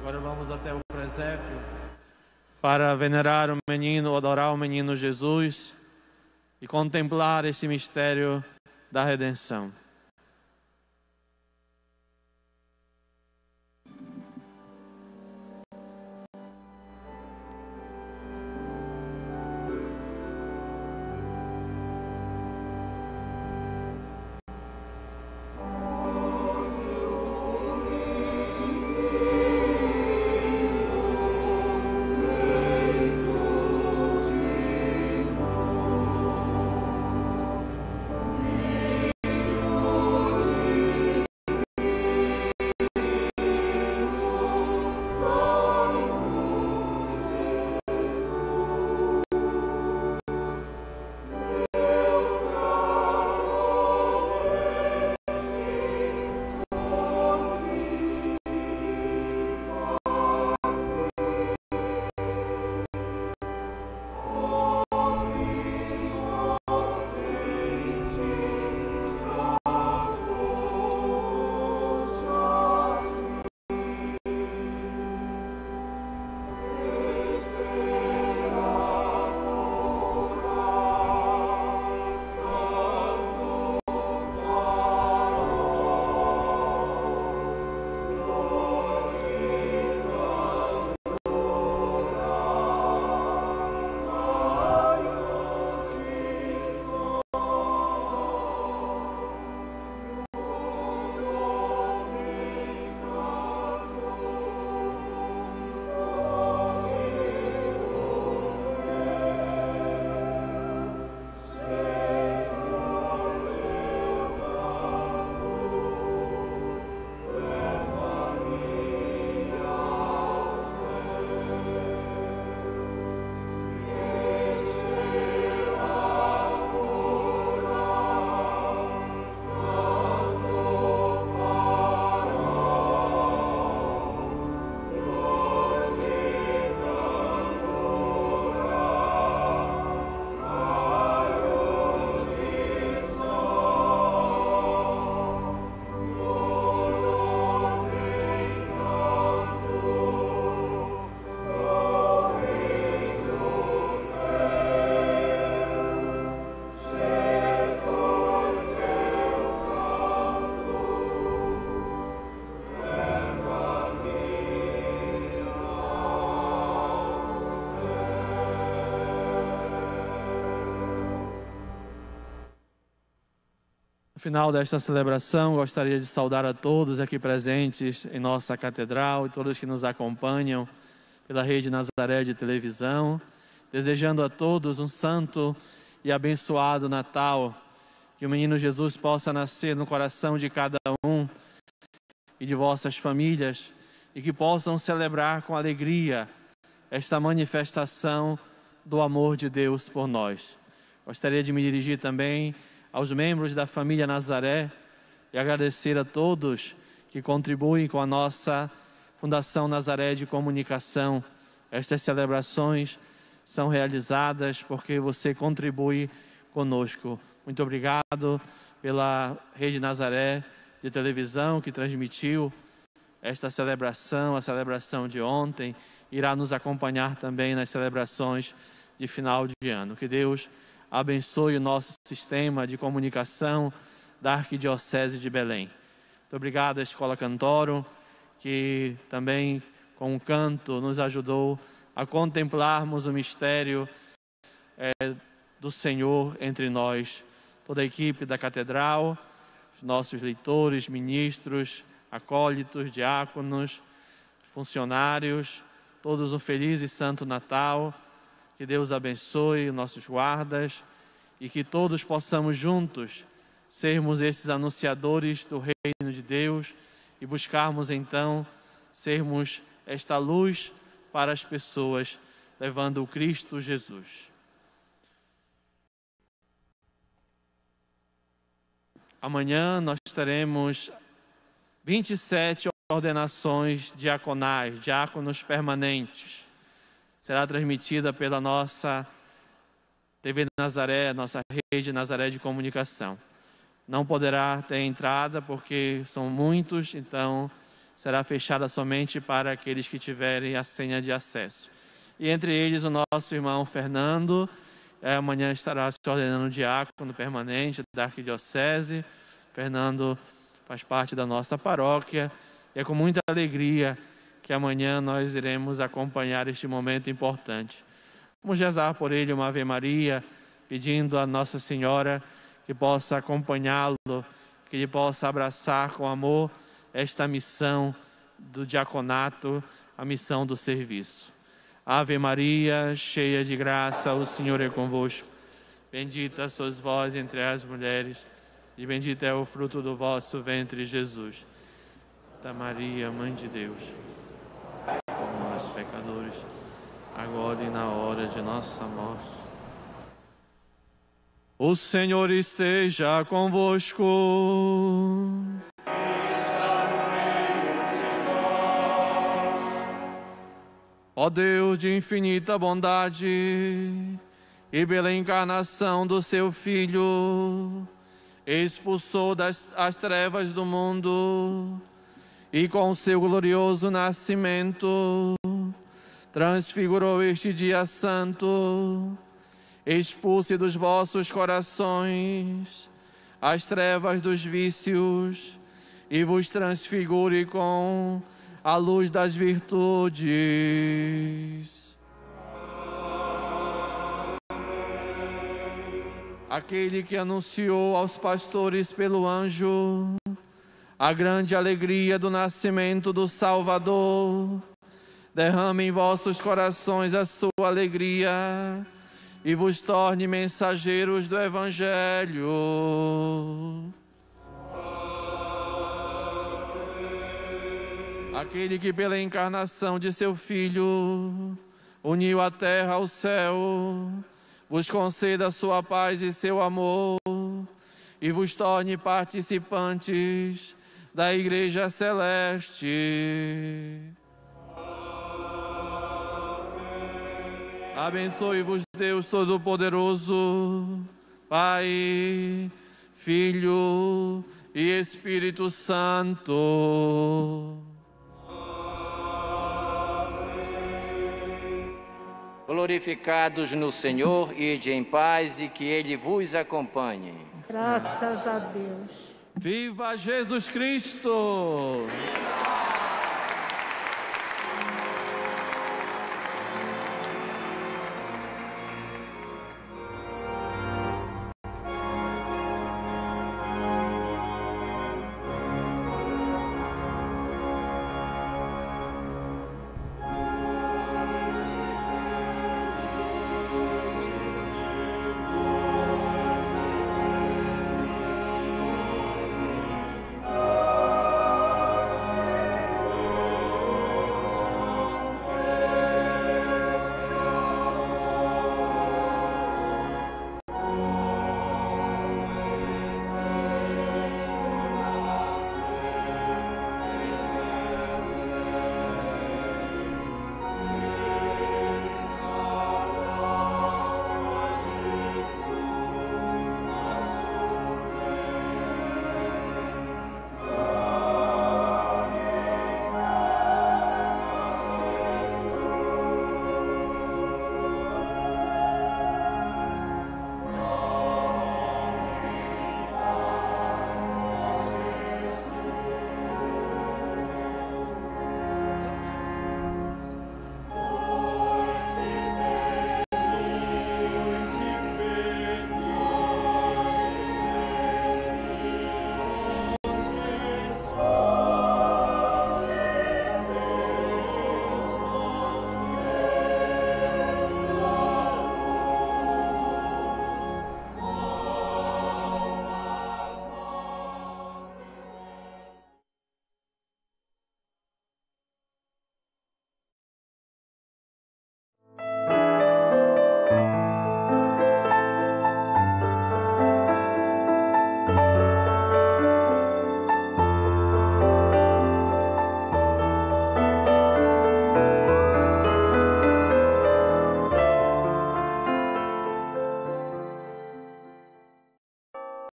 Speaker 2: Agora vamos até o presépio para venerar o menino, adorar o menino Jesus e contemplar esse mistério da redenção. final desta celebração, gostaria de saudar a todos aqui presentes em nossa catedral e todos que nos acompanham pela Rede Nazaré de televisão, desejando a todos um santo e abençoado Natal, que o menino Jesus possa nascer no coração de cada um e de vossas famílias e que possam celebrar com alegria esta manifestação do amor de Deus por nós. Gostaria de me dirigir também aos membros da família Nazaré e agradecer a todos que contribuem com a nossa Fundação Nazaré de Comunicação. Estas celebrações são realizadas porque você contribui conosco. Muito obrigado pela Rede Nazaré de televisão que transmitiu esta celebração, a celebração de ontem, irá nos acompanhar também nas celebrações de final de ano. Que Deus abençoe o nosso sistema de comunicação da Arquidiocese de Belém. Muito obrigado à Escola Cantorum, que também com o canto nos ajudou a contemplarmos o mistério do Senhor entre nós. Toda a equipe da Catedral, os nossos leitores, ministros, acólitos, diáconos, funcionários, todos um feliz e santo Natal. Que Deus abençoe os nossos guardas e que todos possamos juntos sermos esses anunciadores do reino de Deus e buscarmos então sermos esta luz para as pessoas, levando o Cristo Jesus. Amanhã nós teremos 27 ordenações diaconais, diáconos permanentes. Será transmitida pela nossa TV Nazaré, nossa Rede Nazaré de Comunicação. Não poderá ter entrada porque são muitos, então será fechada somente para aqueles que tiverem a senha de acesso. E entre eles o nosso irmão Fernando, amanhã estará se ordenando diácono permanente da Arquidiocese. Fernando faz parte da nossa paróquia e é com muita alegria que amanhã nós iremos acompanhar este momento importante. Vamos rezar por ele uma Ave Maria, pedindo a Nossa Senhora que possa acompanhá-lo, que ele possa abraçar com amor esta missão do diaconato, a missão do serviço. Ave Maria, cheia de graça, o Senhor é convosco. Bendita sois vós entre as mulheres, e bendito é o fruto do vosso ventre, Jesus. Santa Maria, Mãe de Deus, por nós, pecadores, agora e na hora de nossa morte. O Senhor esteja convosco. Ó Deus de infinita bondade, e pela encarnação do seu Filho, expulsou as trevas do mundo, e com seu glorioso nascimento, transfigurou este dia santo. Expulse dos vossos corações as trevas dos vícios, e vos transfigure com a luz das virtudes. Aquele que anunciou aos pastores pelo anjo a grande alegria do nascimento do Salvador, derrame em vossos corações a sua alegria e vos torne mensageiros do Evangelho. Aquele que pela encarnação de seu Filho uniu a terra ao céu, vos conceda sua paz e seu amor, e vos torne participantes da Igreja Celeste. Abençoe-vos Deus Todo-Poderoso, Pai, Filho e Espírito Santo.
Speaker 7: Glorificados no Senhor, ide em paz e que Ele vos acompanhe.
Speaker 1: Graças a Deus.
Speaker 2: Viva Jesus Cristo!